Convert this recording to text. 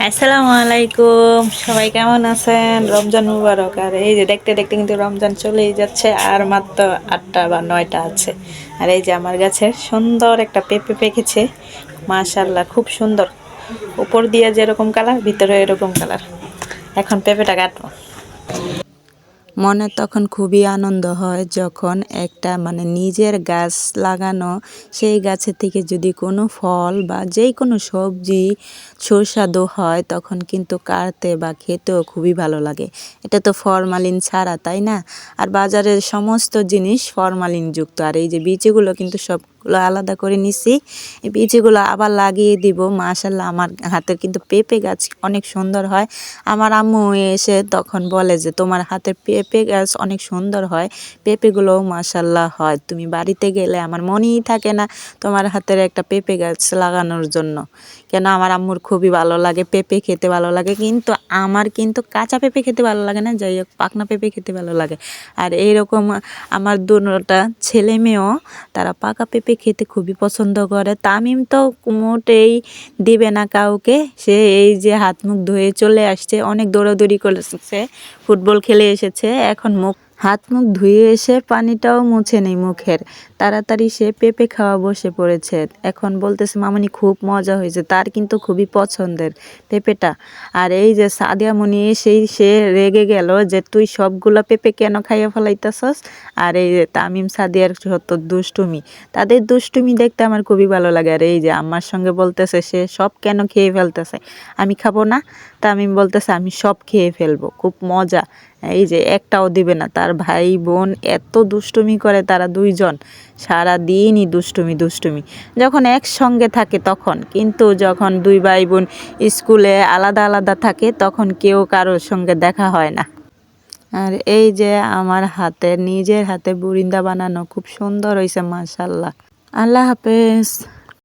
আসসালামু আলাইকুম, সবাই কেমন আছেন? রমজান মুবারক। আর এই যে দেখতে দেখতে কিন্তু রমজান চলেই যাচ্ছে, আর মাত্র 8টা বা 9টা আছে। আর এই যে আমার গাছের সুন্দর একটা পেঁপে পেকেছে, মাশাআল্লাহ খুব সুন্দর। উপর দিয়ে যেরকম কালার, ভিতরে এরকম কালার। এখন পেঁপেটা কাটবো। মনে তখন খুবই আনন্দ হয় যখন একটা নিজের গাছ লাগানো, সেই গাছের থেকে যদি কোনো ফল বা যেই কোনো সবজি সুস্বাদু হয়, তখন কিন্তু কাটতে বা খেতেও খুবই ভালো লাগে। এটা তো ফরমালিন ছাড়া, তাই না? আর বাজারের সমস্ত জিনিস ফরমালিন যুক্ত। আর এই যে বীজগুলো কিন্তু সবগুলো আলাদা করে নিছি, এই বীজগুলো আবার লাগিয়ে দিব। মাশাআল্লাহ, আমার হাতের কিন্তু পেঁপে গাছ অনেক সুন্দর হয়। আমার আম্মু এসে তখন বলে যে তোমার হাতের পেঁপে গাছ অনেক সুন্দর হয়, পেঁপেগুলোও মাশাআল্লাহ হয়। তুমি বাড়িতে গেলে আমার মনেই থাকে না তোমার হাতের একটা পেঁপে গাছ লাগানোর জন্য। কেন, আমার আম্মুর খুবই ভালো লাগে, পেঁপে খেতে ভালো লাগে, কিন্তু আমার কিন্তু কাঁচা পেঁপে খেতে ভালো লাগে না, যাই হোক পাকনা পেঁপে খেতে ভালো লাগে। আর এইরকম আমার দুটা ছেলে মেয়েও তারা পাকা পেঁপে খেতে খুবই পছন্দ করে। তামিম তো মোটেই দিবে না কাউকে, সে এই যে হাত মুখ ধুয়ে চলে আসছে, অনেক দৌড়াদৌড়ি করেছে, ফুটবল খেলে এসেছে, এখন হাত মুখ ধুয়ে এসে পানিটাও মুছে নেই মুখের, তাড়াতাড়ি সে পেঁপে খাওয়া বসে পড়েছে। এখন বলতেছে মামনি খুব মজা হয়েছে, তার কিন্তু খুবই পছন্দের পেঁপেটা। আর এই যে সাদিয়া মনি এসেই সে রেগে গেল যে তুই সবগুলা পেঁপে কেন খাইয়া ফেলাইতেছস। আর এই যে তামিম সাদিয়ার যত দুষ্টুমি, তাদের দুষ্টুমি দেখতে আমার খুবই ভালো লাগে। আর এই যে আমার সঙ্গে বলতেছে সে সব কেন খেয়ে ফেলতেছে, আমি খাবো না। তামিম বলতেছে আমি সব খেয়ে ফেলবো, খুব মজা। এই যে একটাও দিবে না। তার ভাই বোন এত দুষ্টুমি করে, তারা দুইজন সারা দিনই দুষ্টুমি দুষ্টুমি যখন একসঙ্গে থাকে তখন, কিন্তু যখন দুই ভাই বোন স্কুলে আলাদা আলাদা থাকে তখন কেউ কারোর সঙ্গে দেখা হয় না। আর এই যে আমার নিজের হাতে বুরিন্দা বানানো খুব সুন্দর হয়েছে মাশাআল্লাহ। আল্লাহ হাফেজ।